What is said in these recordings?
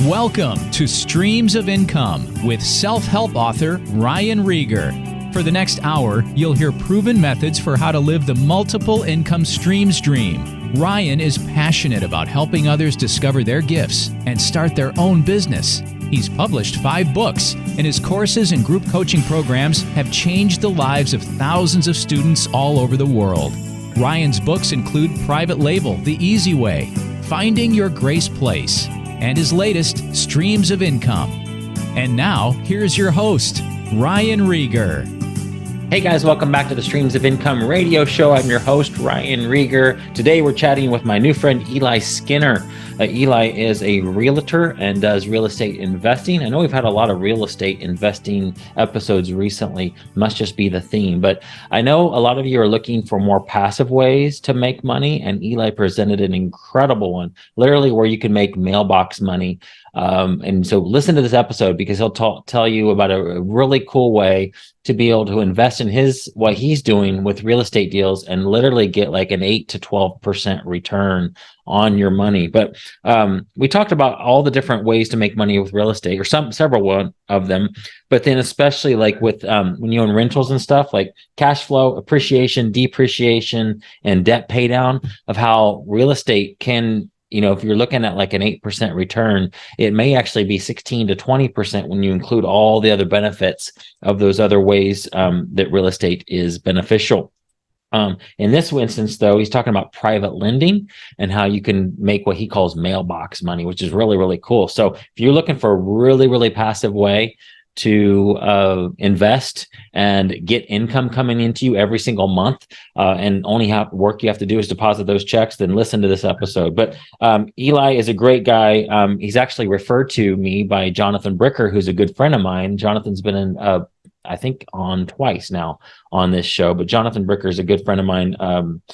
Welcome to Streams of Income with self-help author Ryan Rieger. For the next hour, you'll hear proven methods for how to live the multiple income streams dream. Ryan is passionate about helping others discover their gifts and start their own business. He's published 5 books, and his courses and group coaching programs have changed the lives of thousands of students all over the world. Ryan's books include Private Label, The Easy Way, Finding Your Grace Place, and his latest, Streams of Income. And now, here's your host, Ryan Rieger. Hey guys, welcome back to the Streams of Income radio show. I'm your host, Ryan Rieger. Today we're chatting with my new friend, Eli Skinner. Eli is a realtor and does real estate investing. I know we've had a lot of real estate investing episodes recently. Must just be the theme. But I know a lot of you are looking for more passive ways to make money, and Eli presented an incredible one, literally where you can make mailbox money. And so listen to this episode because he'll tell you about a really cool way to be able to invest in what he's doing with real estate deals and literally get like an 8 to 12% return on your money. But we talked about all the different ways to make money with real estate, or several of them. But then especially like with when you own rentals and stuff, like cash flow, appreciation, depreciation, and debt pay down, of how real estate can, if you're looking at like an 8% return, it may actually be 16 to 20% when you include all the other benefits of those other ways that real estate is beneficial. In this instance, though, he's talking about private lending and how you can make what he calls mailbox money, which is really, really cool. So if you're looking for a really, really passive way to invest and get income coming into you every single month, and only work you have to do is deposit those checks, then listen to this episode. But Eli is a great guy. He's actually referred to me by Jonathan Bricker, who's a good friend of mine. Jonathan's been in I think on twice now on this show, but Jonathan Bricker is a good friend of mine,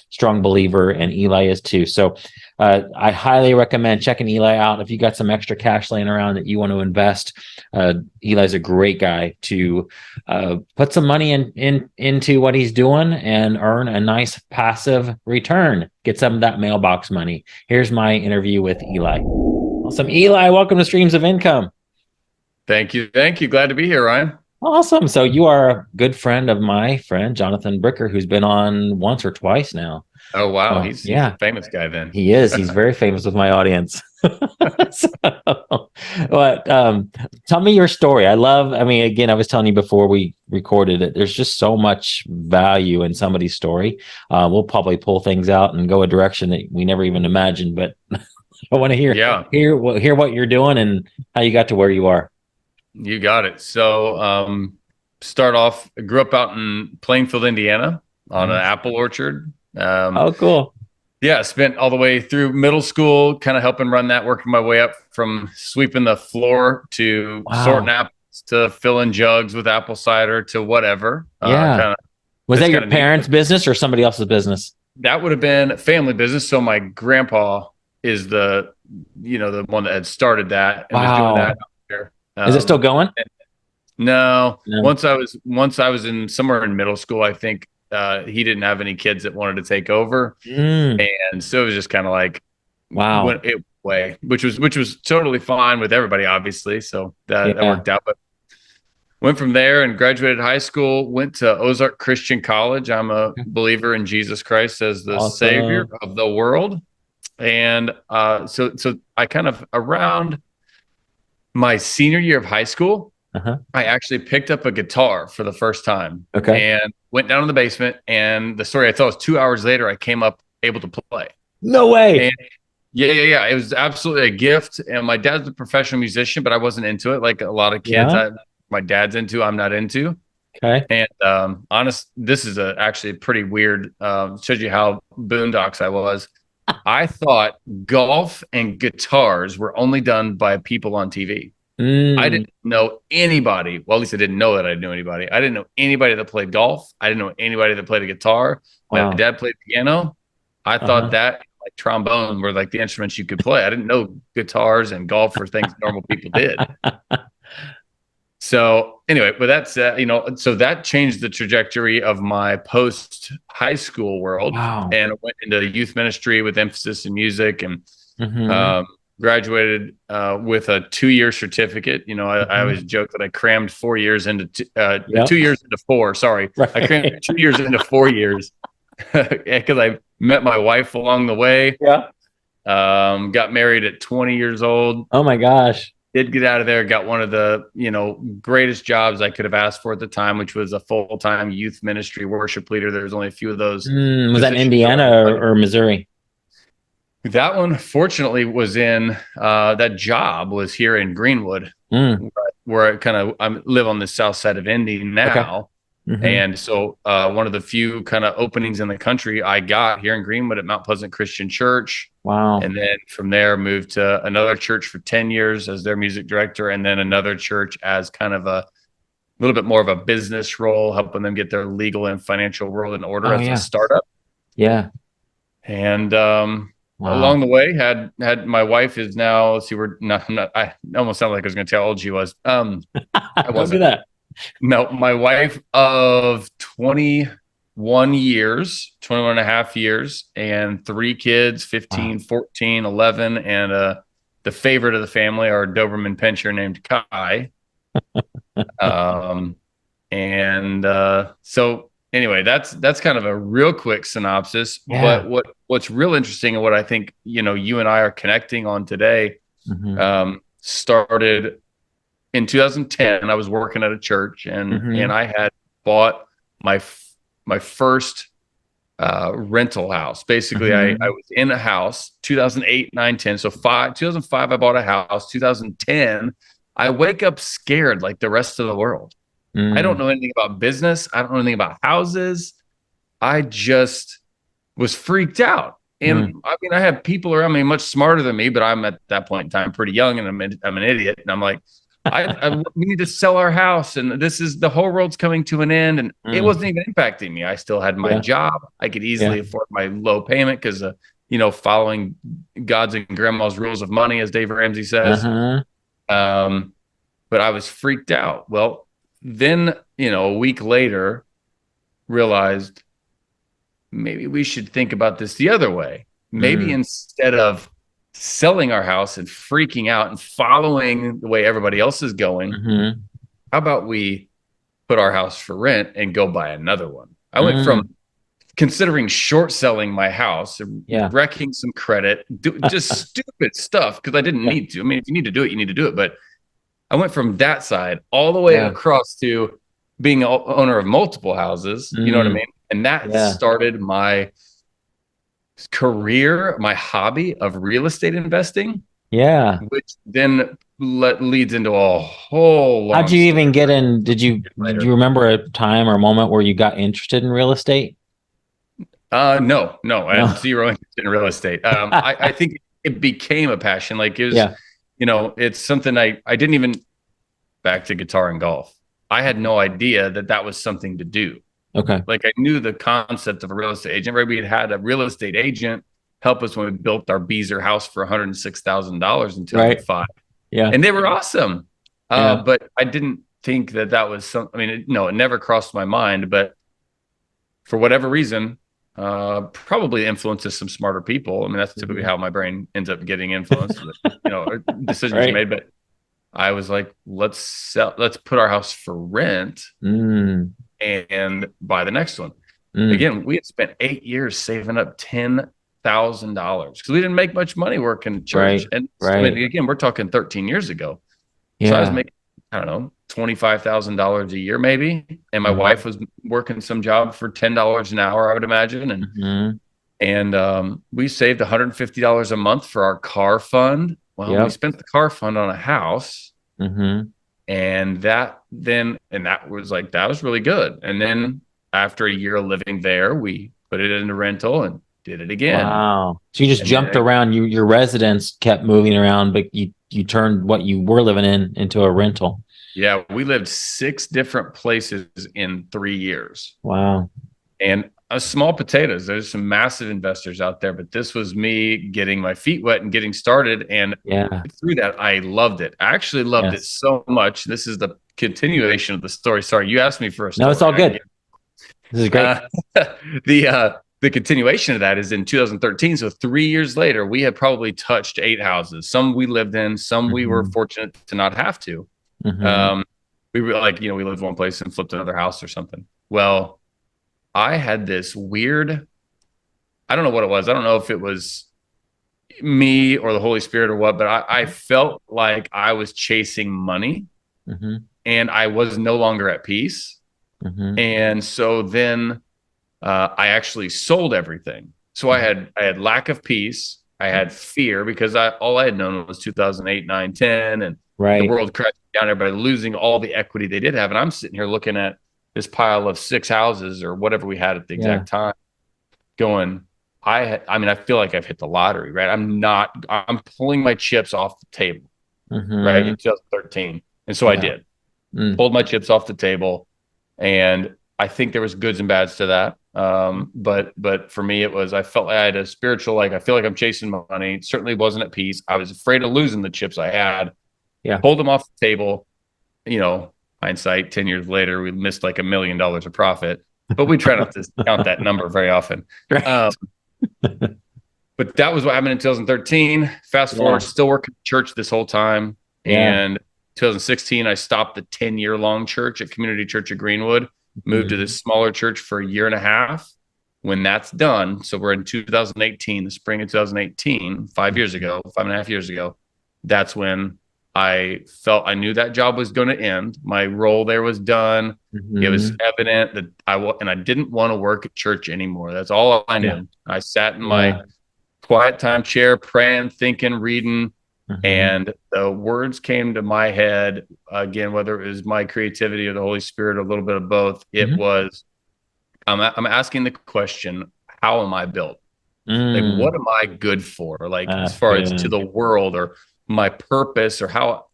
strong believer, and Eli is too. So I highly recommend checking Eli out. If you got some extra cash laying around that you want to invest, Eli's a great guy to put some money into what he's doing and earn a nice passive return. Get some of that mailbox money. Here's my interview with Eli. Awesome. Eli, welcome to Streams of Income. Thank you. Glad to be here, Ryan. Awesome. So you are a good friend of my friend, Jonathan Bricker, who's been on once or twice now. Oh, wow. He's a famous guy then. He is. He's very famous with my audience. But tell me your story. Again, I was telling you before we recorded it, there's just so much value in somebody's story. We'll probably pull things out and go a direction that we never even imagined, but I want to hear what you're doing and how you got to where you are. You got it. So start off, I grew up out in Plainfield, Indiana on an apple orchard. Oh, cool. Yeah, spent all the way through middle school, kind of helping run that, working my way up from sweeping the floor to sorting apples to filling jugs with apple cider to whatever. Was that your parents' business or somebody else's business? That would have been family business. So my grandpa is the one that had started that and was doing that out there. Is it still going? No. Once I was in somewhere in middle school, I think he didn't have any kids that wanted to take over, and so it was just kind of like, went it way, which was totally fine with everybody, obviously. So that worked out. But went from there and graduated high school. Went to Ozark Christian College. I'm a believer in Jesus Christ as the Savior of the world, and so I kind of around my senior year of high school, I actually picked up a guitar for the first time. Okay. And went down in the basement. And the story I thought was 2 hours later, I came up able to play. No way. And yeah. It was absolutely a gift. And my dad's a professional musician, but I wasn't into it. Like a lot of kids, my dad's into, I'm not into. Okay. And this is actually pretty weird. Shows you how boondocks I was. I thought golf and guitars were only done by people on TV. I didn't know anybody. Well, at least I didn't know that I knew anybody. I didn't know anybody that played golf. I didn't know anybody that played a guitar. My dad played piano. I thought that like trombone were like the instruments you could play. I didn't know guitars and golf were things normal people did. So anyway, but that's, so that changed the trajectory of my post high school world. And I went into youth ministry with emphasis in music and graduated with a 2-year certificate. You know, I always joke that I crammed 4 years into 2 years into 4. Sorry, right. I crammed 2 years into 4 years because I met my wife along the way. Yeah. Got married at 20 years old. Oh my gosh. Did get out of there, got one of the, greatest jobs I could have asked for at the time, which was a full-time youth ministry worship leader. There's only a few of those. Was that in Indiana or Missouri? That one, fortunately, was in that job was here in Greenwood, where I live on the south side of Indy now. Okay. Mm-hmm. And so one of the few kind of openings in the country I got here in Greenwood at Mount Pleasant Christian Church. Wow. And then from there moved to another church for 10 years as their music director, and then another church as kind of a little bit more of a business role, helping them get their legal and financial world in order as a startup. Yeah. And along the way, had my wife is now, let's see, I almost sounded like I was going to tell how old she was. I wasn't. Don't do that. No, my wife of 21 years, 21 and a half years, and 3 kids, 15, 14, 11, and the favorite of the family, our Doberman pinscher named Kai. So anyway, that's kind of a real quick synopsis. Yeah. But what's real interesting and what I think, you and I are connecting on today, started in 2010. I was working at a church and I had bought my first rental house. Basically, I was in a house 2008, 9, 10. So 2005, I bought a house. 2010, I wake up scared like the rest of the world. I don't know anything about business. I don't know anything about houses. I just was freaked out. And I mean, I have people around me much smarter than me, but I'm at that point in time pretty young and I'm an idiot. And I'm like, we need to sell our house. And the whole world's coming to an end. And it wasn't even impacting me. I still had my job. I could easily afford my low payment because, following God's and grandma's rules of money, as Dave Ramsey says. But I was freaked out. Well, then, a week later, realized maybe we should think about this the other way. Maybe instead of selling our house and freaking out and following the way everybody else is going, how about we put our house for rent and go buy another one? I went from considering short selling my house, wrecking some credit, just stupid stuff because I didn't need to. I mean, if you need to do it, you need to do it. But I went from that side all the way across to being an owner of multiple houses. You know what I mean? And that started my career, my hobby of real estate investing. Yeah. Which then leads into a whole long How'd you even get in? Do you remember a time or a moment where you got interested in real estate? No. I have zero interest in real estate. I think it became a passion. Like it was, it's something I didn't even, back to guitar and golf. I had no idea that was something to do. Okay. Like I knew the concept of a real estate agent. Right? We had a real estate agent help us when we built our Beezer house for $106,000 in 2005. Right. Yeah. And they were awesome. But I didn't think that was something. I mean, it never crossed my mind, but for whatever reason, probably influences some smarter people. I mean, that's typically how my brain ends up getting influenced, decisions are made. But I was like, let's put our house for rent and buy the next one. Again, we had spent 8 years saving up $10,000 because we didn't make much money working at church. And I mean, again, we're talking 13 years ago. So I was making, I don't know, $25,000 a year maybe. And my wife was working some job for $10 an hour, I would imagine. And we saved $150 a month for our car fund. Well, we spent the car fund on a house. And that was really good. And then after a year of living there, we put it into rental and did it again. Wow. So you just jumped around. Your residence kept moving around, but you turned what you were living in into a rental. Yeah, we lived 6 different places in 3 years. Wow. And small potatoes. There's some massive investors out there, but this was me getting my feet wet and getting started. And through that, I loved it. I actually loved it so much. This is the continuation of the story. Sorry, you asked me for a story. No, it's all good. This is great. the continuation of that is in 2013. So 3 years later, we had probably touched 8 houses. Some we lived in, some we were fortunate to not have to. We were like, we lived one place and flipped another house or something. Well, I had this weird, I don't know what it was. I don't know if it was me or the Holy Spirit or what, but I felt like I was chasing money and I was no longer at peace. And so then I actually sold everything. So I had lack of peace. I had fear because all I had known was 2008, 9, 10, and the world crashing down, everybody losing all the equity they did have. And I'm sitting here looking at this pile of 6 houses or whatever we had at the exact time, going, I mean, I feel like I've hit the lottery, right? I'm pulling my chips off the table, right? In 2013. And so I did. Pulled my chips off the table. And I think there was goods and bads to that. But for me, it was, I felt like I had a spiritual, like, I feel like I'm chasing money. It certainly wasn't at peace. I was afraid of losing the chips I had. Pulled them off the table. Hindsight, 10 years later, we missed like $1 million of profit, but we try not to count that number very often. But that was what happened in 2013. Fast forward, still working at church this whole time. And 2016, I stopped the 10-year-long church at Community Church of Greenwood, moved to this smaller church for a year and a half. When that's done, so we're in 2018, the spring of 2018, 5.5 years ago, that's when I felt I knew that job was going to end. My role there was done. It was evident that I didn't want to work at church anymore. That's all I knew. I sat in my quiet time chair, praying, thinking, reading, and the words came to my head again, whether it was my creativity or the Holy Spirit, a little bit of both. It was, I'm asking the question, how am I built? Like, what am I good for? Like, as far as to the world or my purpose, or how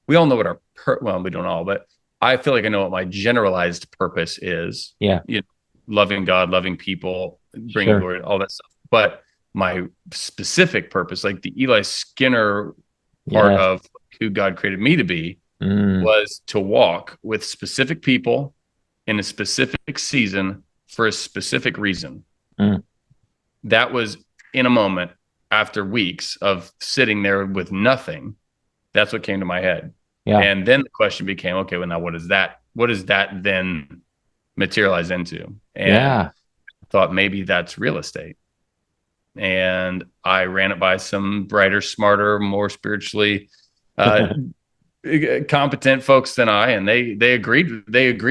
we all know what well, we don't all, but I feel like I know what my generalized purpose is. Loving God, loving people, bringing glory, all that stuff. But my specific purpose, like the Eli Skinner part of who God created me to be, was to walk with specific people in a specific season for a specific reason. That was in a moment. After weeks of sitting there with nothing, that's what came to my head. And then the question became, okay, well, now what does that then materialize into? And I thought maybe that's real estate. And I ran it by some brighter, smarter, more spiritually competent folks than I, and they agreed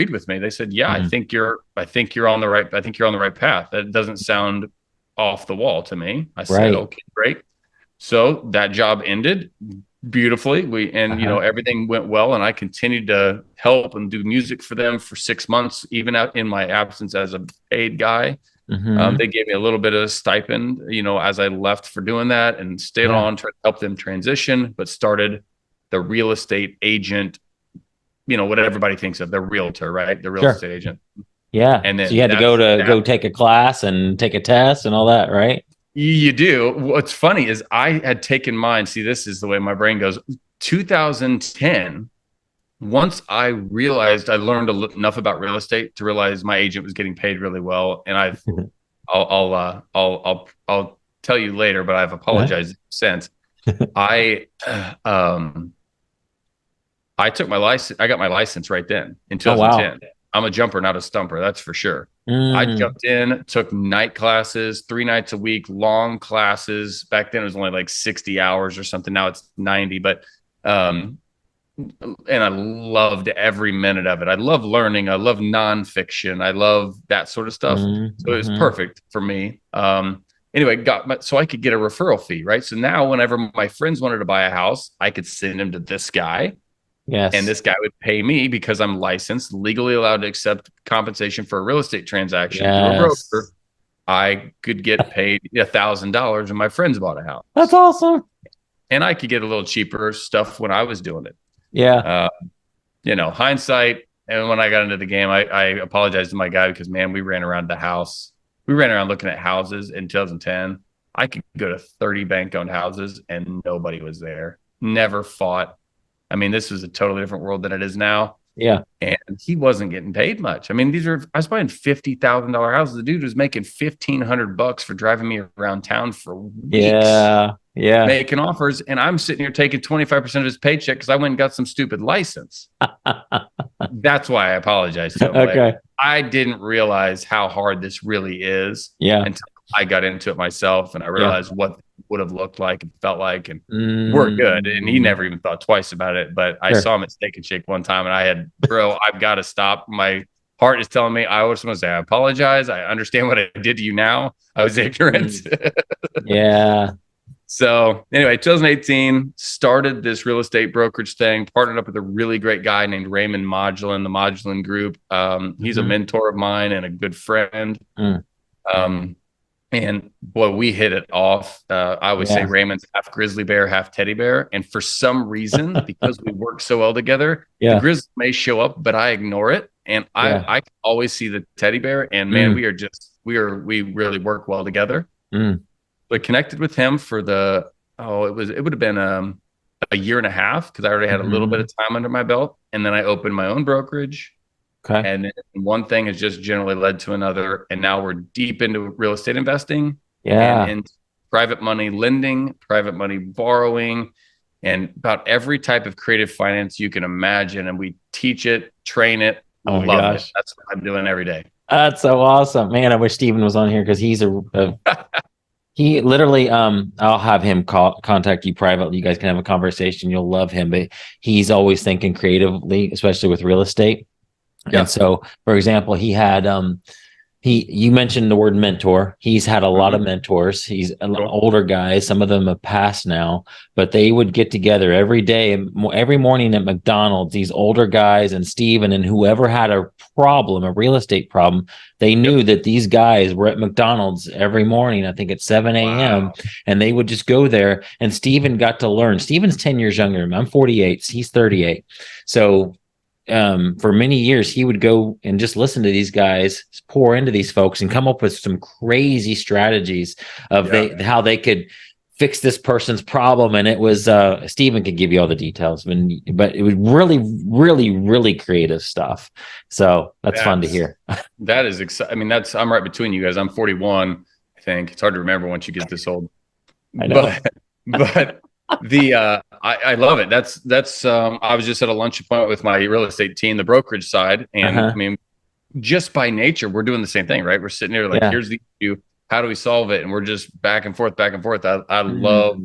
with me. They said, I think you're on the right path. That doesn't sound off the wall to me. I said, okay, great. So that job ended beautifully. Everything went well, and I continued to help and do music for them for 6 months, even out in my absence as a paid guy. They gave me a little bit of a stipend, as I left for doing that, and stayed on, tried to help them transition, but started the real estate agent, what everybody thinks of, the realtor, right? The real estate agent. And then so you had to go take a class and take a test and all that, right? You do. What's funny is I had taken mine. See, this is the way my brain goes. 2010, once I realized I learned enough about real estate to realize my agent was getting paid really well, and I'll tell you later, but I've apologized since. I took my license. I got my license right then in 2010. I'm a jumper, not a stumper. That's for sure. I jumped in, took night classes, 3 nights a week, long classes. Back then it was only like 60 hours or something. Now it's 90, but, and I loved every minute of it. I love learning. I love nonfiction. I love that sort of stuff. So it was perfect for me. Anyway, so I could get a referral fee, right? So now whenever my friends wanted to buy a house, I could send them to this guy. And this guy would pay me because I'm licensed, legally allowed to accept compensation for a real estate transaction through a broker. I could get paid $1,000 when my friends bought a house. That's awesome. And I could get a little cheaper stuff when I was doing it. Hindsight. And when I got into the game, I apologized to my guy because, man, we ran around the house. We ran around looking at houses in 2010. I could go to 30 bank-owned houses and nobody was there. Never fought. I mean, this was a totally different world than it is now. Yeah. And he wasn't getting paid much. I mean, I was buying $50,000 houses. The dude was making $1,500 for driving me around town for weeks. Yeah. Making offers. And I'm sitting here taking 25% of his paycheck because I went and got some stupid license. That's why I apologize to him. Okay. Like, I didn't realize how hard this really is until I got into it myself, and I realized what it would have looked like and felt like, and we're good. And he never even thought twice about it. But I saw him at Steak and Shake one time, and I had, bro, I've got to stop. My heart is telling me, I just want to say, I apologize. I understand what I did to you now. I was ignorant. Yeah. So anyway, 2018, started this real estate brokerage thing, partnered up with a really great guy named Raymond Modulin, the Modulin Group. He's a mentor of mine and a good friend. And boy, we hit it off. I always say Raymond's half grizzly bear, half teddy bear. And for some reason, because we work so well together, the grizzly may show up, but I ignore it. And I can always see the teddy bear. And man, we really work well together. But connected with him for it would have been a year and a half, because I already had a little bit of time under my belt. And then I opened my own brokerage. Okay. And then one thing has just generally led to another. And now we're deep into real estate investing and private money lending, private money borrowing, and about every type of creative finance you can imagine. And we teach it, train it. Oh, love it. That's what I'm doing every day. That's so awesome, man. I wish Steven was on here, because he's he literally, I'll have him contact you privately. You guys can have a conversation. You'll love him, but he's always thinking creatively, especially with real estate. And so, for example, he had, you mentioned the word mentor. He's had a lot of mentors. He's older guys. Some of them have passed now, but they would get together every day, every morning at McDonald's, these older guys and Steven and whoever had a problem, a real estate problem, they knew that these guys were at McDonald's every morning, I think at 7 a.m. And they would just go there, and Steven got to learn. Steven's 10 years younger than me. I'm 48. He's 38. So for many years, he would go and just listen to these guys pour into these folks and come up with some crazy strategies of how they could fix this person's problem. And it was Steven could give you all the details, but it was really, really, really creative stuff. So that's fun to hear. That is exciting. I mean, I'm right between you guys. I'm 41. I think it's hard to remember once you get this old. I know. But I love it. That's I was just at a lunch appointment with my real estate team, the brokerage side. And I mean, just by nature, we're doing the same thing, right? We're sitting here like, here's the issue. How do we solve it? And we're just back and forth. I love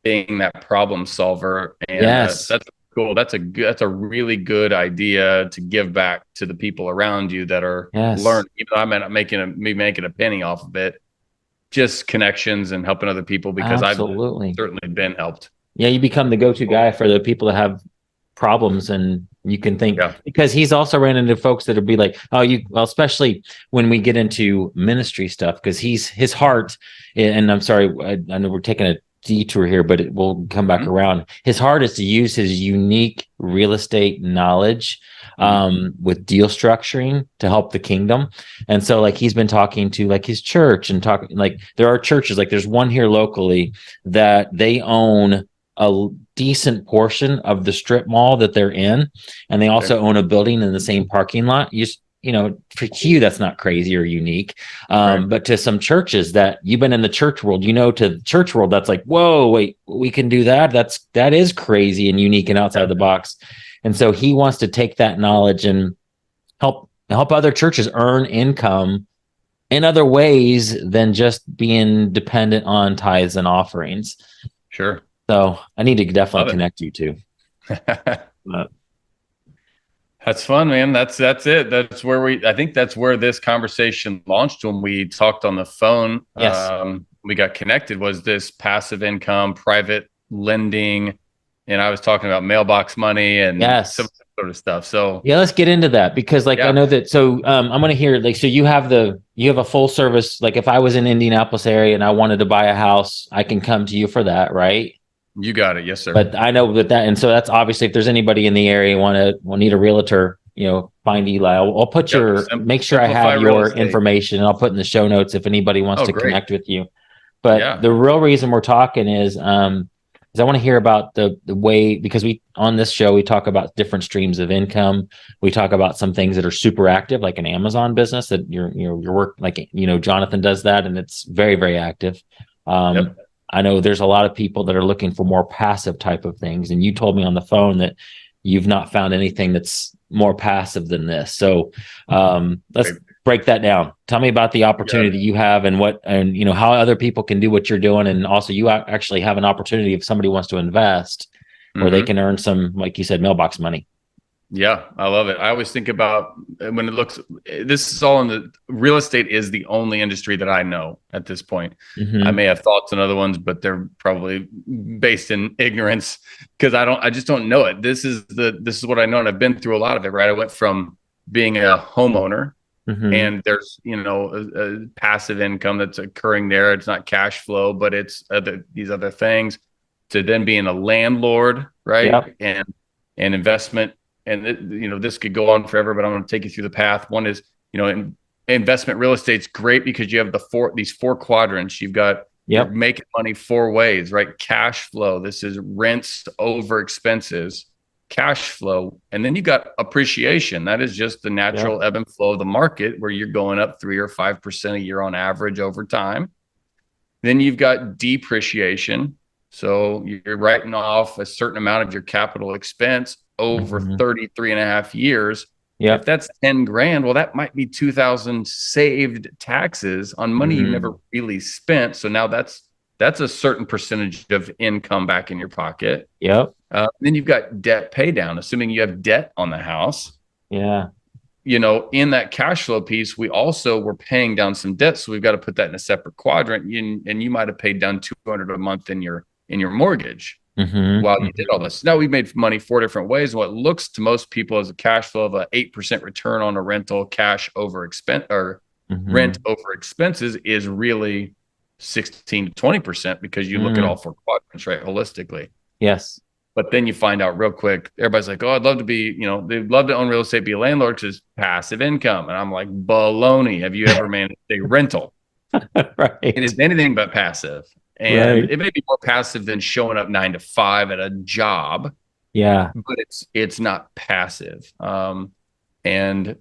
being that problem solver. And that's cool. That's a really good idea to give back to the people around you that are learning. Even though I may not making a penny off of it, just connections and helping other people, because I've certainly been helped. Yeah, you become the go-to guy for the people that have problems, and you can think, because he's also ran into folks that would be like, especially when we get into ministry stuff, because his heart, and I'm sorry, I know we're taking a detour here, but it will come back around. His heart is to use his unique real estate knowledge with deal structuring to help the kingdom. And so like he's been talking to like his church and talking, like there are churches, like there's one here locally that they own a decent portion of the strip mall that they're in, and they also own a building in the same parking lot. For you, that's not crazy or unique. But to some churches that you've been in the church world, to the church world, that's like, whoa, wait, we can do that. That is crazy and unique and outside the box. And so he wants to take that knowledge and help other churches earn income in other ways than just being dependent on tithes and offerings. Sure. So I need to definitely connect you two. That's fun, man. That's it. I think that's where this conversation launched when we talked on the phone. Yes. We got connected, was this passive income, private lending. And I was talking about mailbox money and some sort of stuff. So let's get into that, because I know that. So I'm going to hear so you have a full service. Like if I was in Indianapolis area and I wanted to buy a house, I can come to you for that, right? You got it. Yes, sir. But I know that, and so that's obviously, if there's anybody in the area need a realtor, find Eli. I'll put make sure I have your information, and I'll put in the show notes if anybody wants to connect with you. But the real reason we're talking is, because I want to hear about the way, because we on this show we talk about different streams of income. We talk about some things that are super active, like an Amazon business that your work, like Jonathan does that, and it's very, very active. Yep. I know there's a lot of people that are looking for more passive type of things, and you told me on the phone that you've not found anything that's more passive than this. So let's break that down. Tell me about the opportunity that you have, and how other people can do what you're doing. And also you actually have an opportunity if somebody wants to invest where they can earn some, like you said, mailbox money. Yeah, I love it. I always think about when this is all in the real estate is the only industry that I know at this point. I may have thoughts on other ones, but they're probably based in ignorance because I just don't know it. This is what I know. And I've been through a lot of it, right? I went from being a homeowner and there's, a passive income that's occurring there. It's not cash flow, but it's these other things, to then being a landlord, right? Yep. And investment. And this could go on forever, but I'm going to take you through the path. One is, investment real estate's great because you have these four quadrants. You've got you're making money four ways, right? Cash flow. This is rents over expenses, cash flow, and then you got appreciation. That is just the natural ebb and flow of the market, where you're going up 3 or 5% a year on average over time. Then you've got depreciation. So you're writing off a certain amount of your capital expense over 33 and a half years. If that's 10 grand, well, that might be 2,000 saved taxes on money you never really spent. So now that's a certain percentage of income back in your pocket. Then you've got debt pay down, assuming you have debt on the house. In that cash flow piece, we also were paying down some debt. So we've got to put that in a separate quadrant. And you might have paid down $200 a month in your mortgage. While you did all this. Now we've made money 4 different ways. What looks to most people as a cash flow of an 8% return on a rental, cash over expense or rent over expenses, is really 16 to 20% because you look at all 4 quadrants, right, holistically. Yes. But then you find out real quick, everybody's like, oh, I'd love to be, they'd love to own real estate, be a landlord because it's passive income. And I'm like, baloney. Have you ever managed a rental? Right. It is anything but passive. And it may be more passive than showing up 9 to 5 at a job. But it's not passive. So then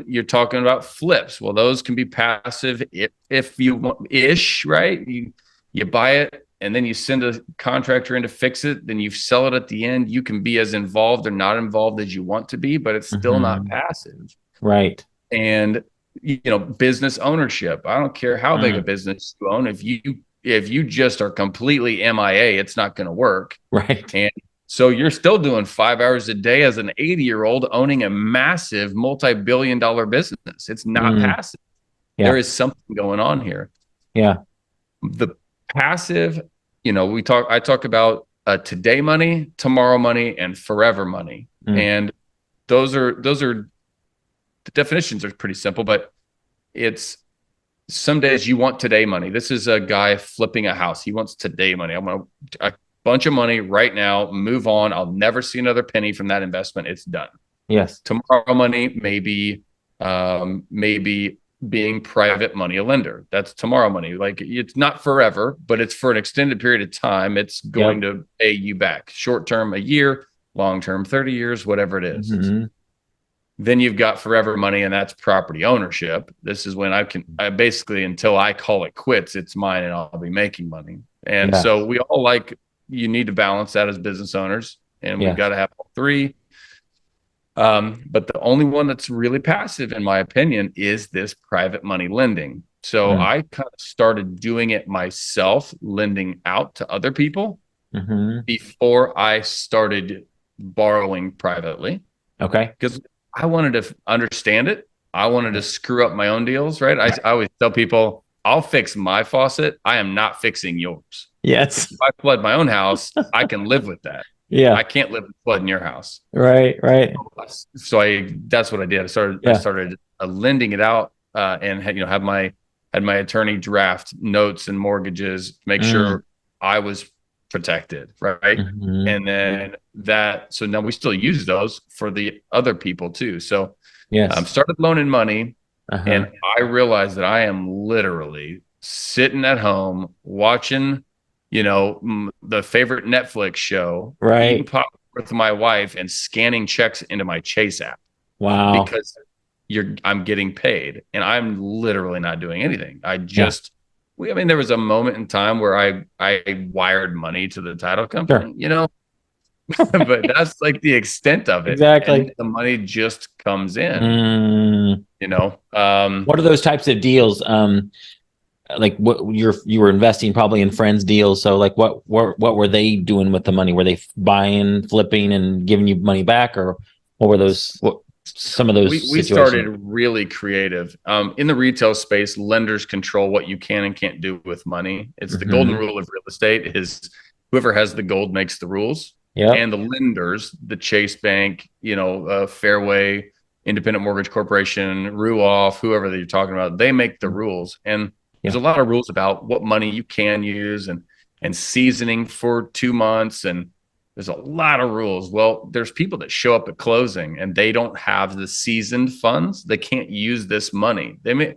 you're talking about flips. Well, those can be passive if you want ish, right? You buy it and then you send a contractor in to fix it. Then you sell it at the end. You can be as involved or not involved as you want to be, but it's still not passive. Right. And business ownership. I don't care how big a business you own. If you just are completely MIA, it's not going to work. Right. And so you're still doing 5 hours a day as an 80-year-old owning a massive multi-billion-dollar business. It's not passive. There is something going on here. The passive, I talk about today money, tomorrow money, and forever money. And those are the definitions are pretty simple, but it's some days you want today money. This is a guy flipping a house. He wants today money. I want a bunch of money right now, move on. I'll never see another penny from that investment. It's done. Yes. Tomorrow money, maybe being private money, a lender. That's tomorrow money. Like, it's not forever, but it's for an extended period of time. It's going to pay you back. Short term, a year, long term, 30 years, whatever it is. Then you've got forever money, and that's property ownership. This is when I basically, until I call it quits, it's mine and I'll be making money. And so we all you need to balance that as business owners, and we've got to have all 3. But the only one that's really passive, in my opinion, is this private money lending. So I kind of started doing it myself, lending out to other people before I started borrowing privately. Okay. Because I wanted to understand it. I wanted to screw up my own deals, right? I always tell people, I'll fix my faucet. I am not fixing yours. Yes. If I flood my own house, I can live with that. I can't live with flooding your house. Right. So that's what I did. I started lending it out and had my attorney draft notes and mortgages to make sure I was protected, right? And then so now we still use those for the other people too. So started loaning money, and I realized that I am literally sitting at home watching the favorite Netflix show, Right. eating popcorn with my wife and scanning checks into my Chase app. Wow. Because I'm getting paid and I'm literally not doing anything. There was a moment in time where I wired money to the title company, but that's like the extent of it. Exactly. And the money just comes in, what are those types of deals? Like what you were investing probably in friends' deals. So like what were they doing with the money? Were they buying, flipping, and giving you money back, or what were those? Some of those we started really creative. In the retail space, lenders control what you can and can't do with money. It's the golden rule of real estate is whoever has the gold makes the rules. Yeah. And the lenders, the Chase Bank, Fairway, Independent Mortgage Corporation, Ruoff, whoever that you're talking about, they make the rules. And there's a lot of rules about what money you can use and seasoning for 2 months. And there's a lot of rules. Well, there's people that show up at closing and they don't have the seasoned funds. They can't use this money. They may,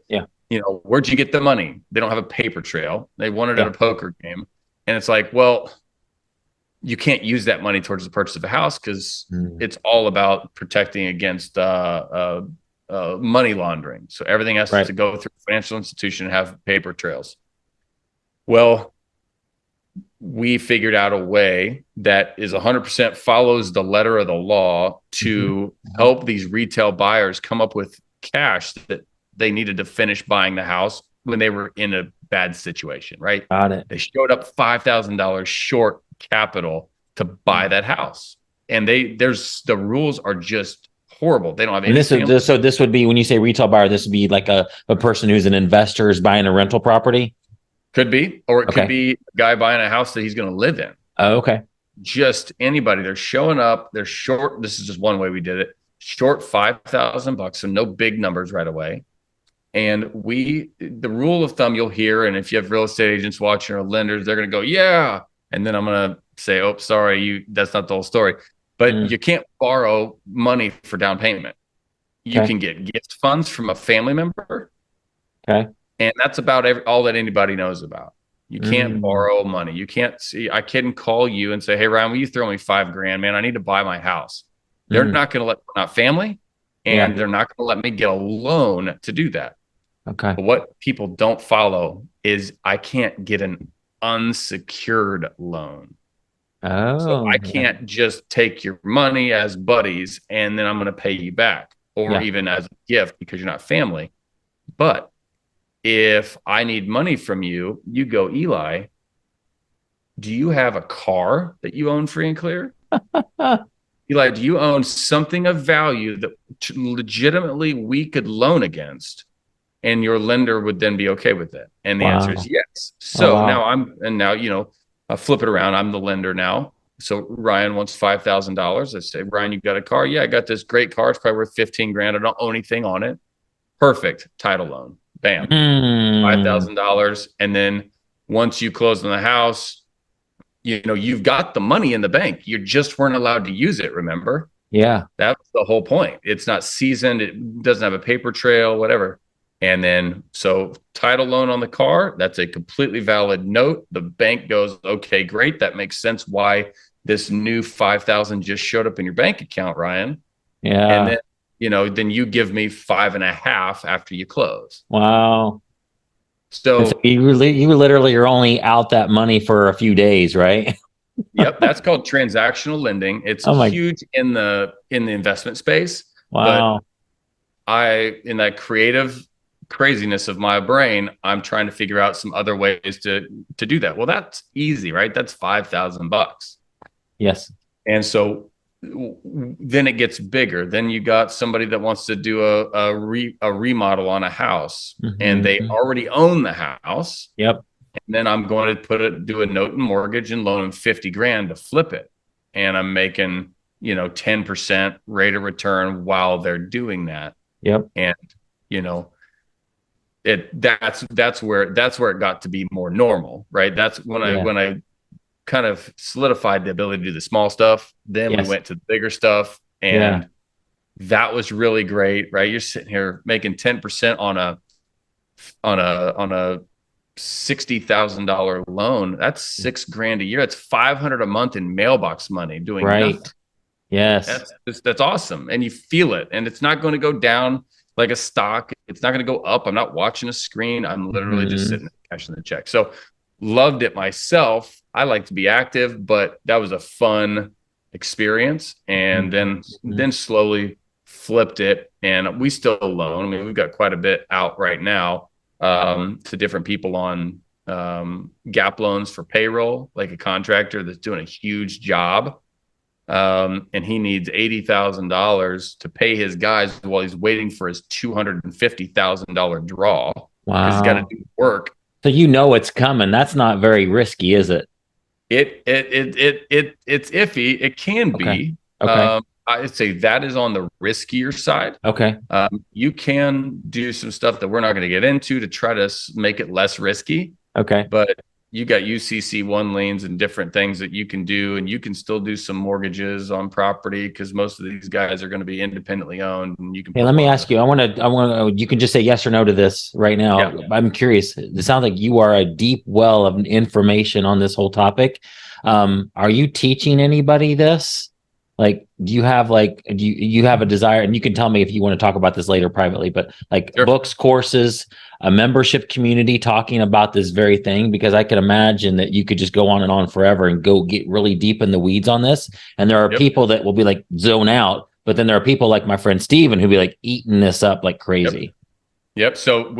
where'd you get the money? They don't have a paper trail. They won it at a poker game. And it's like, well, you can't use that money towards the purchase of a house because it's all about protecting against money laundering. So everything has to go through a financial institution and have paper trails. Well, we figured out a way that is 100% follows the letter of the law to help these retail buyers come up with cash that they needed to finish buying the house when they were in a bad situation, right? Got it. They showed up $5,000 short capital to buy that house. And the rules are just horrible. They don't have any. So this would be, when you say retail buyer, this would be like a person who's an investor is buying a rental property? Could be, or it could be a guy buying a house that he's going to live in. Oh, okay. Just anybody. They're showing up. They're short. This is just one way we did it. Short $5,000, so no big numbers right away. And the rule of thumb you'll hear, and if you have real estate agents watching or lenders, they're going to go, yeah. And then I'm going to say, oh, sorry, that's not the whole story. But you can't borrow money for down payment. You can get gift funds from a family member. Okay. And that's about all that anybody knows about. You can't borrow money. You can't see. I can call you and say, hey, Ryan, will you throw me $5,000, man? I need to buy my house. They're not going to not family, and they're not going to let me get a loan to do that. Okay. But what people don't follow is I can't get an unsecured loan. Oh. So I can't just take your money as buddies and then I'm going to pay you back, or even as a gift because you're not family. But if I need money from you, you go, Eli, do you have a car that you own free and clear? Eli, do you own something of value that legitimately we could loan against? And your lender would then be okay with it. And the answer is yes. So now I flip it around. I'm the lender now. So Ryan wants $5,000. I say, Ryan, you got a car? Yeah, I got this great car. It's probably worth $15,000. I don't own anything on it. Perfect. Title loan. Bam. $5,000. And then once you close on the house, you've got the money in the bank. You just weren't allowed to use it, remember? Yeah. That's the whole point. It's not seasoned. It doesn't have a paper trail, whatever. And then, so title loan on the car, that's a completely valid note. The bank goes, okay, great. That makes sense why this new 5,000 just showed up in your bank account, Ryan. Yeah. And then, then you give me 5.5 after you close. Wow. So you literally are only out that money for a few days, right? Yep. That's called transactional lending. It's huge in the investment space. Wow. But in that creative craziness of my brain, I'm trying to figure out some other ways to do that. Well, that's easy, right? That's $5,000. Yes. And so then it gets bigger. Then you got somebody that wants to do a remodel on a house, and they already own the house. Yep. And then I'm going to do a note and mortgage and loan them $50,000 to flip it. And I'm making, 10% rate of return while they're doing that. Yep. And, that's where it got to be more normal, right? That's when I kind of solidified the ability to do the small stuff. Then we went to the bigger stuff, and that was really great, right? You're sitting here making 10% on a $60,000 loan. That's $6,000 a year. That's $500 a month in mailbox money doing nothing. Yes. That's awesome. And you feel it. And it's not going to go down like a stock. It's not going to go up. I'm not watching a screen. I'm literally just sitting there cashing the check. So loved it myself. I like to be active, but that was a fun experience. And then slowly flipped it. And we still loan. I mean, we've got quite a bit out right now to different people on gap loans for payroll, like a contractor that's doing a huge job. And he needs $80,000 to pay his guys while he's waiting for his $250,000 draw. Wow. Because he's got to do work. So it's coming. That's not very risky, is it? It's iffy. It can be. Okay. I'd say that is on the riskier side. Okay. You can do some stuff that we're not going to get into to try to make it less risky. Okay. But you got UCC1 liens and different things that you can do, and you can still do some mortgages on property because most of these guys are going to be independently owned. And you can. Hey, let me ask you. I want to. You can just say yes or no to this right now. Yeah. I'm curious. It sounds like you are a deep well of information on this whole topic. Are you teaching anybody this? Like, do you have a desire? And you can tell me if you want to talk about this later privately. But like Sure. Books, courses, a membership community talking about this very thing, because I can imagine that you could just go on and on forever and go get really deep in the weeds on this. And there are people that will be like zone out, but then there are people like my friend Steven who'll be like eating this up like crazy. Yep. So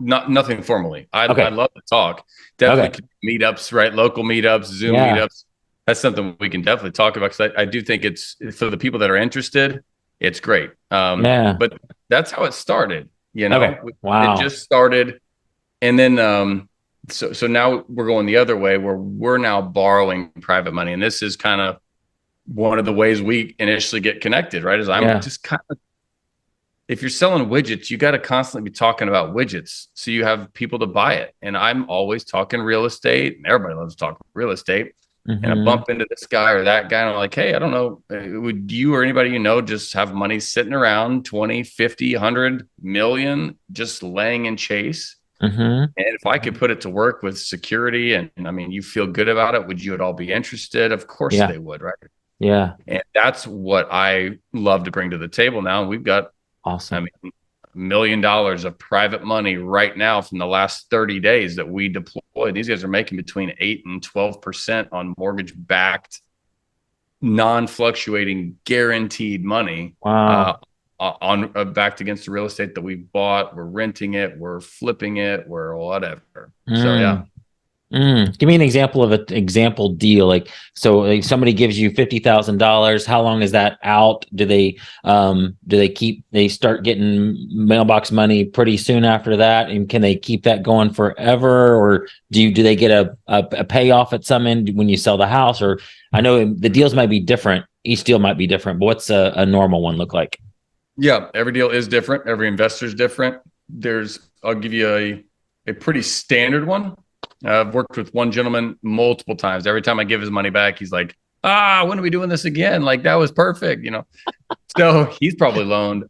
nothing formally. I love to talk. Definitely meetups, right? Local meetups, Zoom meetups. That's something we can definitely talk about, because I do think it's, for the people that are interested, it's great. But that's how it started. Wow. It just started. And then, so now we're going the other way, where we're now borrowing private money. And this is kind of one of the ways we initially get connected, right? Is I'm just kind of, if you're selling widgets, you got to constantly be talking about widgets, so you have people to buy it. And I'm always talking real estate, and everybody loves talking real estate. And I bump into this guy or that guy, and I'm like, hey, I don't know, would you or anybody just have money sitting around 20, 50, 100 million just laying in chase? And if I could put it to work with security, and I mean, you feel good about it, would you at all be interested? Of course they would, right? Yeah. And that's what I love to bring to the table now. And we've got $1 million of private money right now from the last 30 days that we deployed. These guys are making between 8 and 12% on mortgage-backed, non-fluctuating, guaranteed money. Wow. On backed against the real estate that we bought. We're renting it, we're flipping it, we're whatever. So yeah. Give me an example of an example deal. Like somebody gives you $50,000. How long is that out? Do they start getting mailbox money pretty soon after that? And can they keep that going forever? Or do they get a payoff at some end when you sell the house? Or I know the deals might be different. Each deal might be different, but what's a normal one look like? Yeah, every deal is different. Every investor is different. I'll give you a pretty standard one. I've worked with one gentleman multiple times. Every time I give his money back, he's like, when are we doing this again? Like, that was perfect, So he's probably loaned,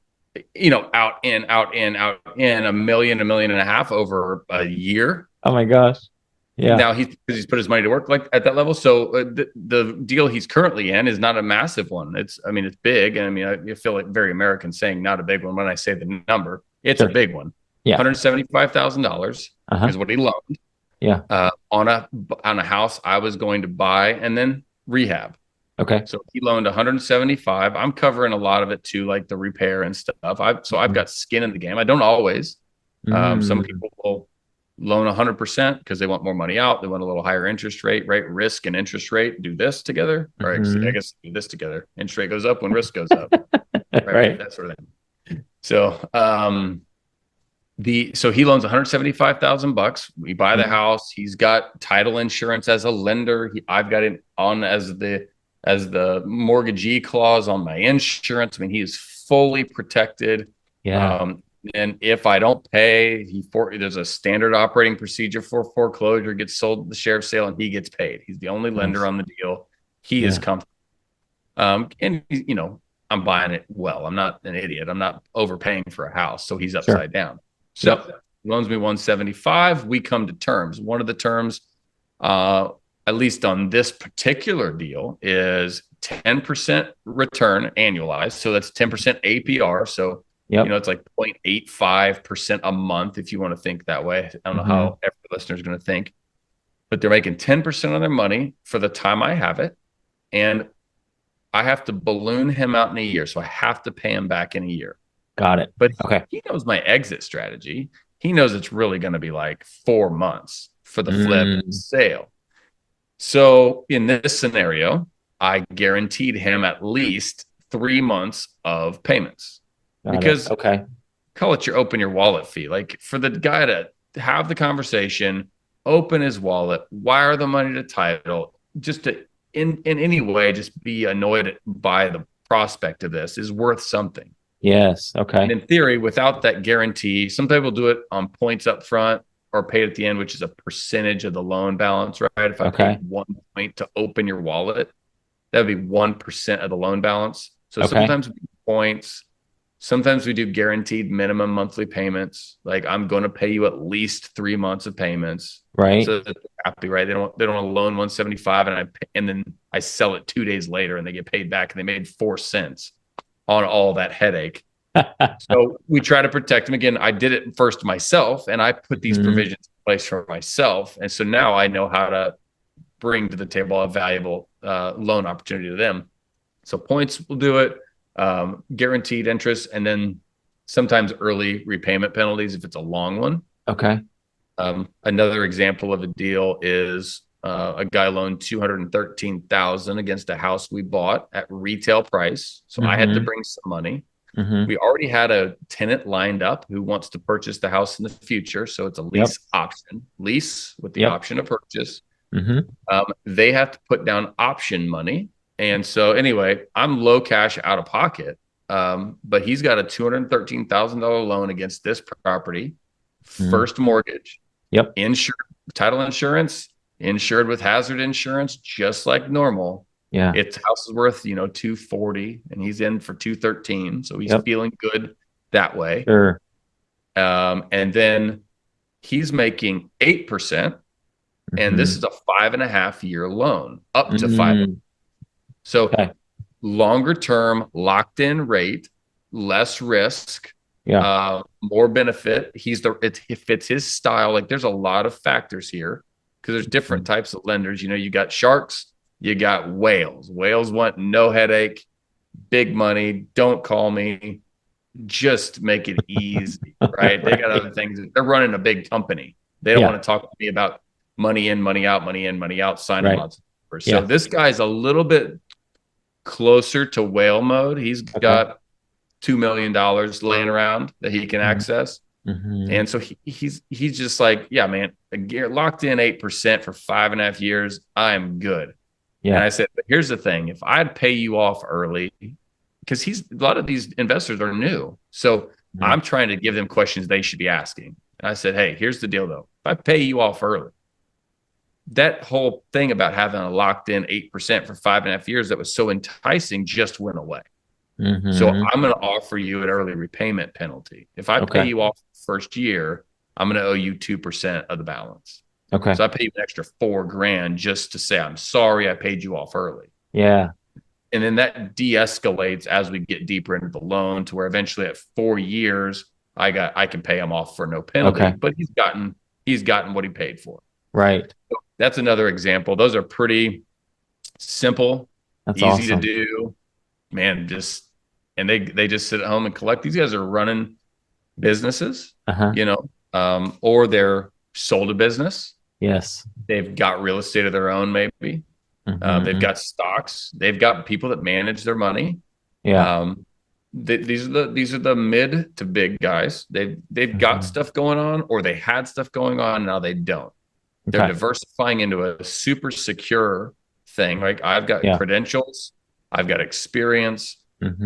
out in, $1 million, $1.5 million over a year. Oh my gosh. Yeah. Now he's put his money to work like at that level. So the deal he's currently in is not a massive one. It's big. And I feel like very American saying not a big one when I say the number. It's a big one. Yeah. $175,000 is what he loaned. Yeah. On a house I was going to buy and then rehab. Okay. So he loaned 175. I'm covering a lot of it too, like the repair and stuff. I've got skin in the game. I don't always. Some people will loan 100% because they want more money out. They want a little higher interest rate, right? Risk and interest rate do this together. Right. I guess do this together. Interest rate goes up when risk goes up. Right. That sort of thing. So, so he loans $175,000. We buy the house. He's got title insurance as a lender. I've got it on as the mortgagee clause on my insurance. I mean, he is fully protected. Yeah. And if I don't pay, there's a standard operating procedure for foreclosure. Gets sold at the sheriff's sale, and he gets paid. He's the only lender on the deal. He is comfortable. And I'm buying it well. I'm not an idiot. I'm not overpaying for a house, so he's upside down. So loans me 175. We come to terms. One of the terms, at least on this particular deal, is 10% return annualized. So that's 10% APR. So, it's like 0.85% a month, if you want to think that way. I don't know how every listener is going to think, but they're making 10% of their money for the time I have it. And I have to balloon him out in a year. So I have to pay him back in a year. Got it. But he knows my exit strategy. He knows it's really going to be like 4 months for the flip and sale. So in this scenario, I guaranteed him at least 3 months of payments. Because call it your open your wallet fee. Like for the guy to have the conversation, open his wallet, wire the money to title, just to in any way, just be annoyed by the prospect of this is worth something. Yes. Okay. And in theory, without that guarantee, some people do it on points up front or paid at the end, which is a percentage of the loan balance, right? If I paid 1 point to open your wallet, that would be 1% of the loan balance. So sometimes we do points. Sometimes we do guaranteed minimum monthly payments. Like I'm going to pay you at least 3 months of payments. Right. So that they're happy, right? They don't want to loan 175 and then I sell it 2 days later and they get paid back and they made 4 cents on all that headache. So we try to protect them. Again, I did it first myself and I put these provisions in place for myself. And so now I know how to bring to the table a valuable loan opportunity to them. So points will do it. Guaranteed interest, and then sometimes early repayment penalties if it's a long one. Okay. Another example of a deal is a guy loaned $213,000 against a house we bought at retail price. So I had to bring some money. We already had a tenant lined up who wants to purchase the house in the future. So it's a lease option, lease with the option of purchase. They have to put down option money. And so anyway, I'm low cash out of pocket, but he's got a $213,000 loan against this property, first mortgage, insured, title insurance, insured with hazard insurance, just like normal. Yeah, its house is worth $240, and he's in for $213, so he's feeling good that way. Sure. And then he's making 8%, and this is a 5.5-year loan, up to 5. So longer term, locked in rate, less risk, more benefit. It fits his style. Like there's a lot of factors here because there's different types of lenders. You got sharks, you got whales. Whales want no headache, big money. Don't call me. Just make it easy, right? They got other things. They're running a big company. They don't want to talk to me about money in, money out, money in, money out, signing lots of papers. So this guy's a little bit closer to whale mode. He's got $2 million laying around that he can access. And so he's just like, yeah, man, locked in 8% for 5.5 years. I'm good. And I said, but here's the thing. If I'd pay you off early, because a lot of these investors are new. So I'm trying to give them questions they should be asking. And I said, hey, here's the deal though. If I pay you off early, that whole thing about having a locked in 8% for 5.5 years that was so enticing just went away. So I'm going to offer you an early repayment penalty. If I pay you off the first year, I'm going to owe you 2% of the balance. So I pay you an extra $4,000 just to say, I'm sorry I paid you off early. Yeah. And then that de-escalates as we get deeper into the loan to where eventually at 4 years, I can pay him off for no penalty, but he's gotten what he paid for. Right. So that's another example. Those are pretty simple, easy to do, man. And they just sit at home and collect. These guys are running businesses, or they're sold a business. Yes. They've got real estate of their own, maybe. They've got stocks. They've got people that manage their money. Yeah. These are the mid to big guys. They've got stuff going on, or they had stuff going on. Now they don't. They're diversifying into a super secure thing. Like I've got credentials, I've got experience,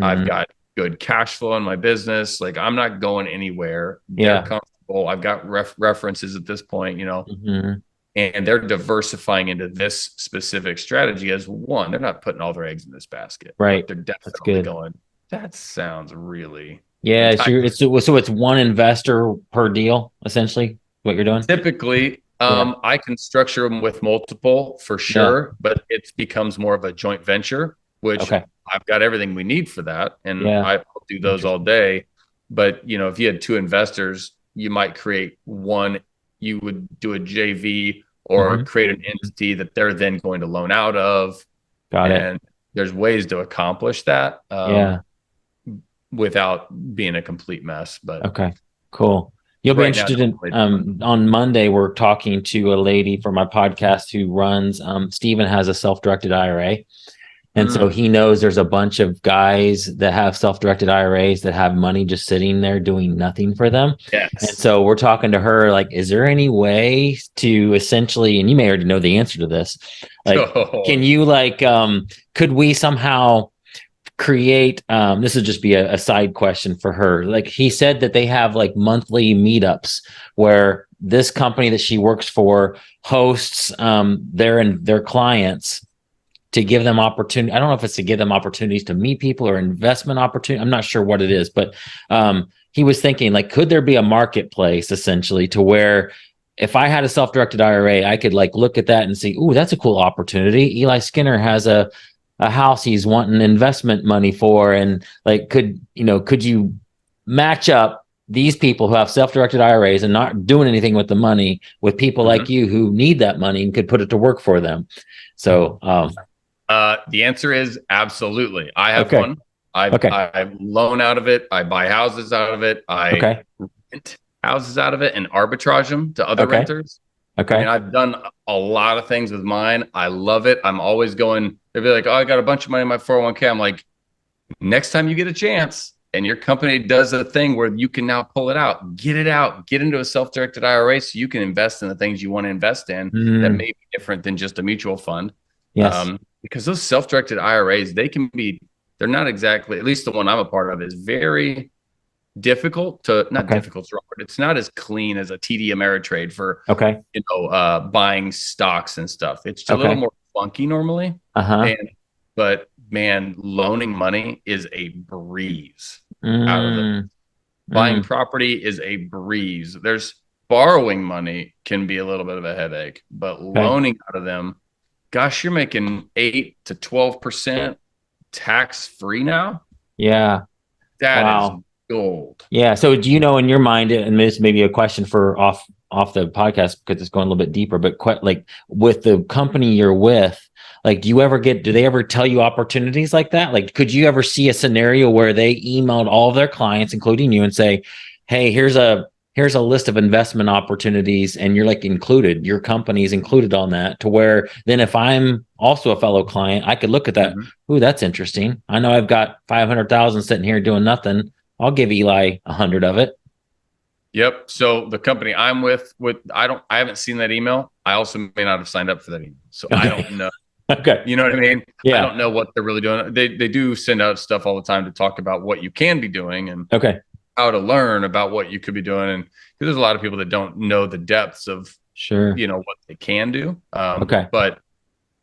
I've got good cash flow in my business. Like I'm not going anywhere. They're comfortable. I've got references at this point, and they're diversifying into this specific strategy as one. They're not putting all their eggs in this basket. Right. They're definitely going, that sounds really Yeah, so it's one investor per deal, essentially, what you're doing? Typically, I can structure them with multiple for sure, but it becomes more of a joint venture, which I've got everything we need for that, and I'll do those all day. But if you had two investors, you might create one. You would do a JV or create an entity that they're then going to loan out of. Got it. There's ways to accomplish that. Without being a complete mess. But okay, cool. You'll be interested in on Monday. We're talking to a lady for my podcast who runs Steven has a self-directed IRA. And so he knows there's a bunch of guys that have self-directed IRAs that have money just sitting there doing nothing for them. Yes. And so we're talking to her like, is there any way to essentially, and you may already know the answer to this, like, can you could we somehow create this would just be a side question for her. Like he said that they have like monthly meetups where this company that she works for hosts their clients to give them opportunity. I don't know if it's to give them opportunities to meet people or investment opportunity. I'm not sure what it is, but he was thinking like, could there be a marketplace essentially to where if I had a self-directed IRA, I could like look at that and see, ooh, that's a cool opportunity. Eli Skinner has a house he's wanting investment money for, and like could you match up these people who have self-directed IRAs and not doing anything with the money with people like you who need that money and could put it to work for them? So the answer is absolutely. I have one. I loan out of it. I buy houses out of it. I rent houses out of it and arbitrage them to other renters. Okay. I mean, I've done a lot of things with mine. I love it. I'm always going, they'll be like, oh, I got a bunch of money in my 401k. I'm like, next time you get a chance and your company does a thing where you can now pull it out, get into a self-directed IRA so you can invest in the things you want to invest in that may be different than just a mutual fund. Yes. Because those self-directed IRAs, they're not exactly, at least the one I'm a part of is very difficult to difficult, Robert. It's not as clean as a TD Ameritrade for buying stocks and stuff. It's a little more funky normally. But man, loaning money is a breeze out of it. Buying property is a breeze. There's borrowing money can be a little bit of a headache, but loaning out of them, gosh, you're making 8 to 12% tax free now. Yeah. That is gold. Yeah. So do you know in your mind, and this may be a question for off the podcast because it's going a little bit deeper, but quite like with the company you're with, like, do they ever tell you opportunities like that? Like, could you ever see a scenario where they emailed all of their clients, including you, and say, hey, here's a list of investment opportunities, and you're like included, your company's included on that, to where then if I'm also a fellow client, I could look at that. Ooh, that's interesting. I know I've got 500,000 sitting here doing nothing. I'll give Eli 100 of it. Yep. So the company I'm with I haven't seen that email. I also may not have signed up for that email. So I don't know. Okay. You know what I mean? Yeah. I don't know what they're really doing. They do send out stuff all the time to talk about what you can be doing and how to learn about what you could be doing. And there's a lot of people that don't know the depths of what they can do.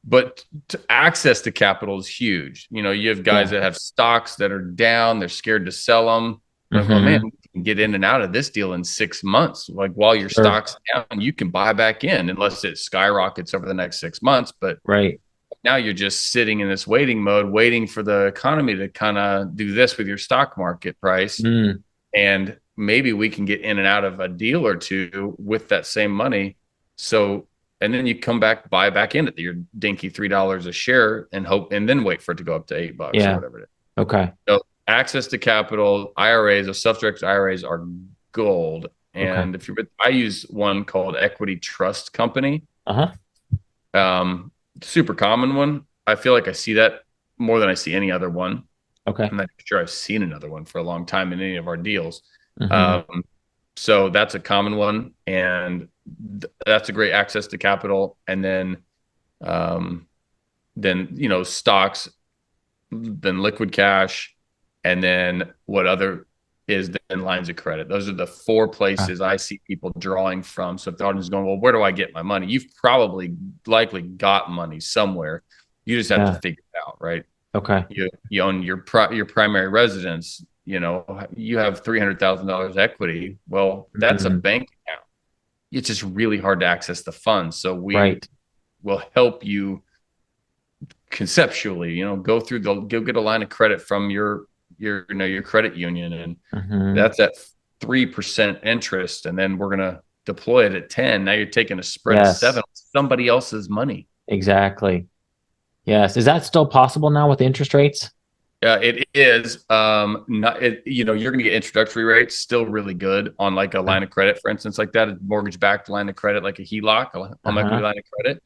But access to capital is huge. You have guys that have stocks that are down. They're scared to sell them. Like, oh, man, we can get in and out of this deal in 6 months. Like while your stock's down, you can buy back in unless it skyrockets over the next 6 months. But now you're just sitting in this waiting mode, waiting for the economy to kind of do this with your stock market price. And maybe we can get in and out of a deal or two with that same money. And then you come back, buy back in at your dinky $3 a share and then wait for it to go up to $8 or whatever it is. Okay. So access to capital, IRAs, or self-directed IRAs are gold. And I use one called Equity Trust Company. Super common one. I feel like I see that more than I see any other one. I'm not sure I've seen another one for a long time in any of our deals. So that's a common one, and that's a great access to capital. And then stocks, then liquid cash, and then what other is then lines of credit. Those are the 4 places I see people drawing from. So if the audience is going, well, where do I get my money? You've likely got money somewhere. You just have to figure it out, right? Okay. You own your primary residence. you know, you have $300,000 equity. Well, that's a bank account. It's just really hard to access the funds. So we will help you conceptually, you know, go get a line of credit from your credit union, and that's at 3% interest, and then we're gonna deploy it at 10. Now you're taking a spread of 7, somebody else's money. Exactly. Yes. Is that still possible now with interest rates? It is. Not it, you know, you're gonna get introductory rates still really good on like a line of credit, for instance, like that, a mortgage-backed line of credit, like a HELOC, a home equity line of credit.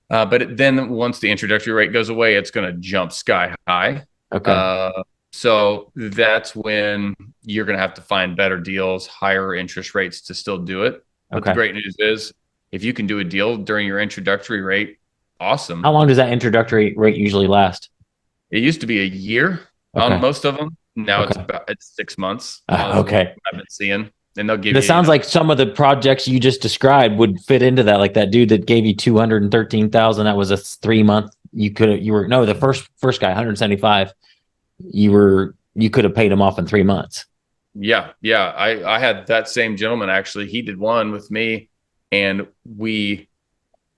But then once the introductory rate goes away, it's going to jump sky high. Okay. So that's when you're going to have to find better deals, higher interest rates to still do it. But the great news is if you can do a deal during your introductory rate, awesome. How long does that introductory rate usually last? It used to be a year on most of them. Now it's 6 months. Okay. I've been seeing. And they'll give it sounds like some of the projects you just described would fit into that. Like that dude that gave you 213,000. That was a 3 month. The first guy, 175. You could have paid him off in 3 months. Yeah. I had that same gentleman actually. He did one with me, and we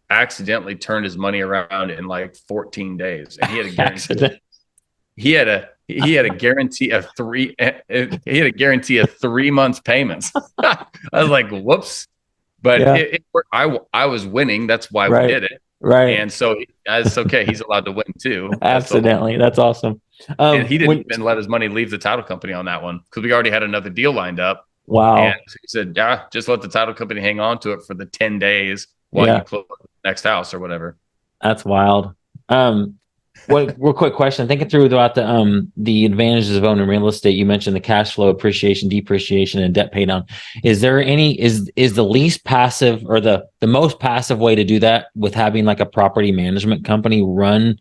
accidentally turned his money around in like 14 days. And he had a guarantee. He had a guarantee of 3 months payments. I was like, whoops. But it worked. I was winning. That's why we did it. Right. And so it's okay. He's allowed to win too. Accidentally. That's awesome. And he didn't even let his money leave the title company on that one because we already had another deal lined up. Wow. And he said, yeah, just let the title company hang on to it for the 10 days while you close the next house or whatever. That's wild. Real quick question. Thinking through about the advantages of owning real estate, you mentioned the cash flow, appreciation, depreciation, and debt pay down. Is there is the least passive or the most passive way to do that with having like a property management company run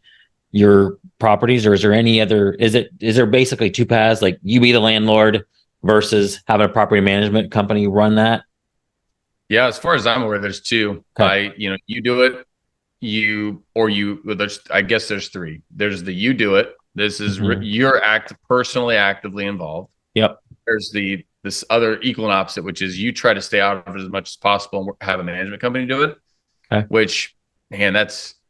your properties, or is there any other? Is there basically two paths, like you be the landlord versus having a property management company run that? Yeah, as far as I'm aware, there's two. You do it. I guess there's three. There's the you do it. This is you're personally actively involved. Yep. There's this other equal and opposite, which is you try to stay out of it as much as possible and have a management company do it. Okay. Which, man,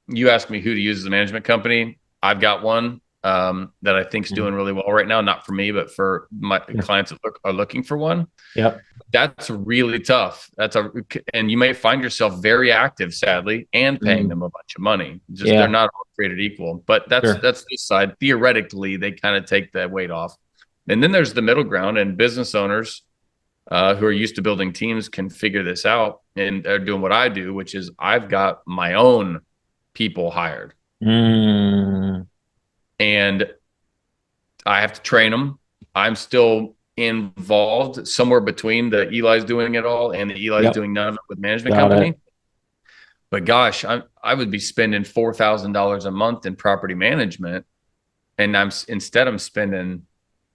you ask me who to use as a management company. I've got one that I think is doing really well right now. Not for me, but for my clients that are looking for one. Yep. That's really tough. And you may find yourself very active, sadly, and paying them a bunch of money. They're not all created equal. But that's this side. Theoretically, they kind of take that weight off. And then there's the middle ground, and business owners who are used to building teams can figure this out, and they're doing what I do, which is I've got my own people hired. And I have to train them. I'm still involved somewhere between the Eli's doing it all and the Eli's doing none of it with management company. But gosh, I would be spending $4,000 a month in property management, and I'm spending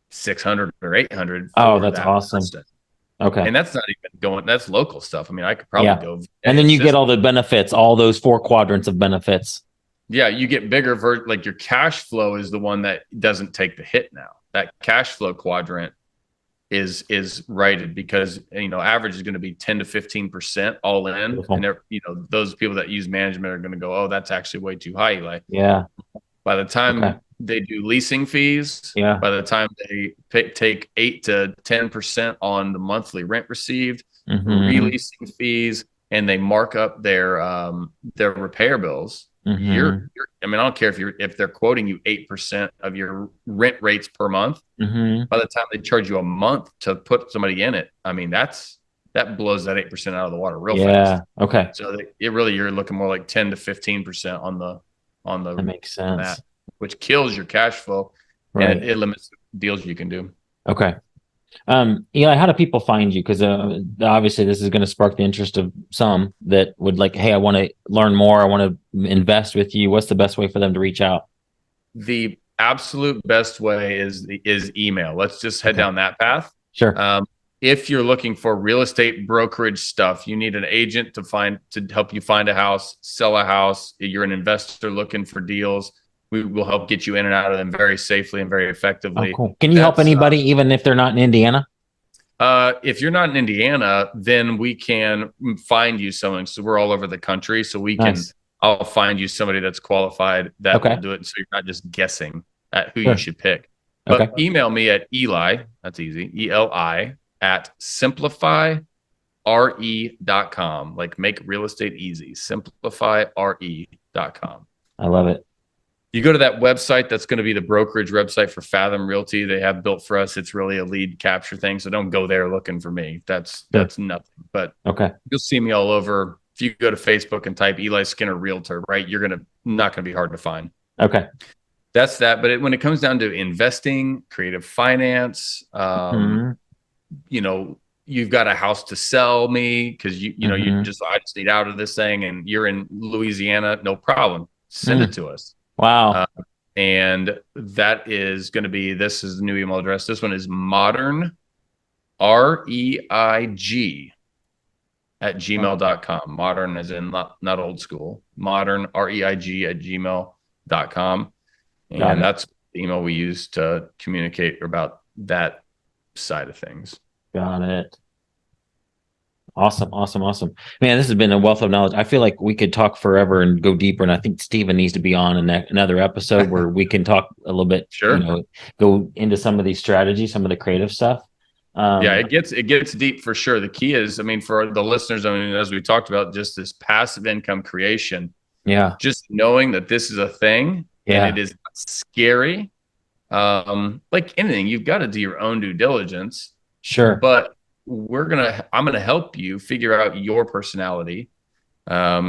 600 or 800. Oh, that's awesome. Okay. And that's not even going, that's local stuff. I mean, I could probably go. And then you get all the benefits, all those 4 quadrants of benefits. Yeah, you get bigger, like your cash flow is the one that doesn't take the hit now. That cash flow quadrant is righted because, average is going to be 10 to 15% all in. Beautiful. And those people that use management are going to go, oh, that's actually way too high, Eli. Yeah. By the time they do leasing fees, by the time they take 8 to 10% on the monthly rent received, releasing fees, and they mark up their repair bills. I don't care if they're quoting you 8% of your rent rates per month. By the time they charge you a month to put somebody in it, I mean, that blows that 8% out of the water real fast. Okay. So you're looking more like 10 to 15% on the that makes sense. Which kills your cash flow, and it limits the deals you can do. Okay. Eli, how do people find you? Because obviously this is going to spark the interest of some that would like, hey, I want to learn more. I want to invest with you. What's the best way for them to reach out? The absolute best way is email. Let's just head down that path. Sure. If you're looking for real estate brokerage stuff, you need an agent to help you find a house, sell a house. You're an investor looking for deals. we will help get you in and out of them very safely and very effectively. Oh, cool. Can you help anybody, even if they're not in Indiana? If you're not in Indiana, then we can find you someone. So we're all over the country. So I'll find you somebody that's qualified that will do it. So you're not just guessing at who you should pick. But email me at Eli, that's easy, ELI, at simplifyre.com. Like make real estate easy, simplifyre.com. I love it. You go to that website, that's going to be the brokerage website for Fathom Realty. They have built for us. It's really a lead capture thing. So don't go there looking for me. That's nothing. But you'll see me all over. If you go to Facebook and type Eli Skinner Realtor, right, you're not going to be hard to find. Okay. That's that. But when it comes down to investing, creative finance, you know, you've got a house to sell me because you just I just need out of this thing, and you're in Louisiana, no problem. Send it to us. Wow. And that is going to be, this is the new email address. This one is modern, REIG @gmail.com. Modern as in not old school. Modern, REIG @gmail.com. And that's the email we use to communicate about that side of things. Got it. Awesome. Man, this has been a wealth of knowledge. I feel like we could talk forever and go deeper. And I think Steven needs to be on another episode where we can talk a little bit, go into some of these strategies, some of the creative stuff. It gets deep for sure. The key is, I mean, for the listeners, I mean, as we talked about, just this passive income creation. Yeah. Just knowing that this is a thing and it is scary. Like anything, you've got to do your own due diligence. Sure. But I'm gonna help you figure out your personality,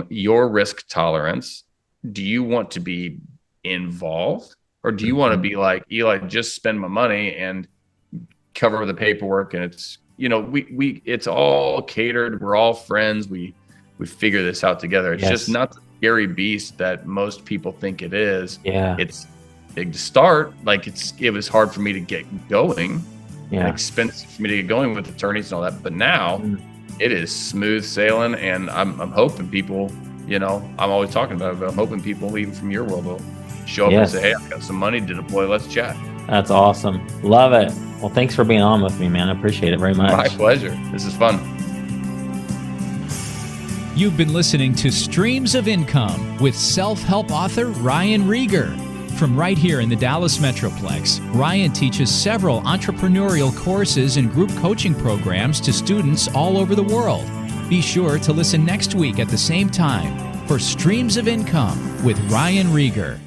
your risk tolerance. Do you want to be involved, or do you want to be like Eli, just spend my money and cover the paperwork? And it's, it's all catered. We're all friends. We figure this out together. It's just not the scary beast that most people think it is. Yeah. It's big to start. Like it was hard for me to get going. Yeah. Expensive for me to get going with attorneys and all that. But now it is smooth sailing, and I'm hoping people, I'm always talking about it, but I'm hoping people even from your world will show up and say, hey, I've got some money to deploy. Let's chat. That's awesome. Love it. Well, thanks for being on with me, man. I appreciate it very much. My pleasure. This is fun. You've been listening to Streams of Income with self-help author Ryan Rieger. From right here in the Dallas Metroplex, Ryan teaches several entrepreneurial courses and group coaching programs to students all over the world. Be sure to listen next week at the same time for Streams of Income with Ryan Rieger.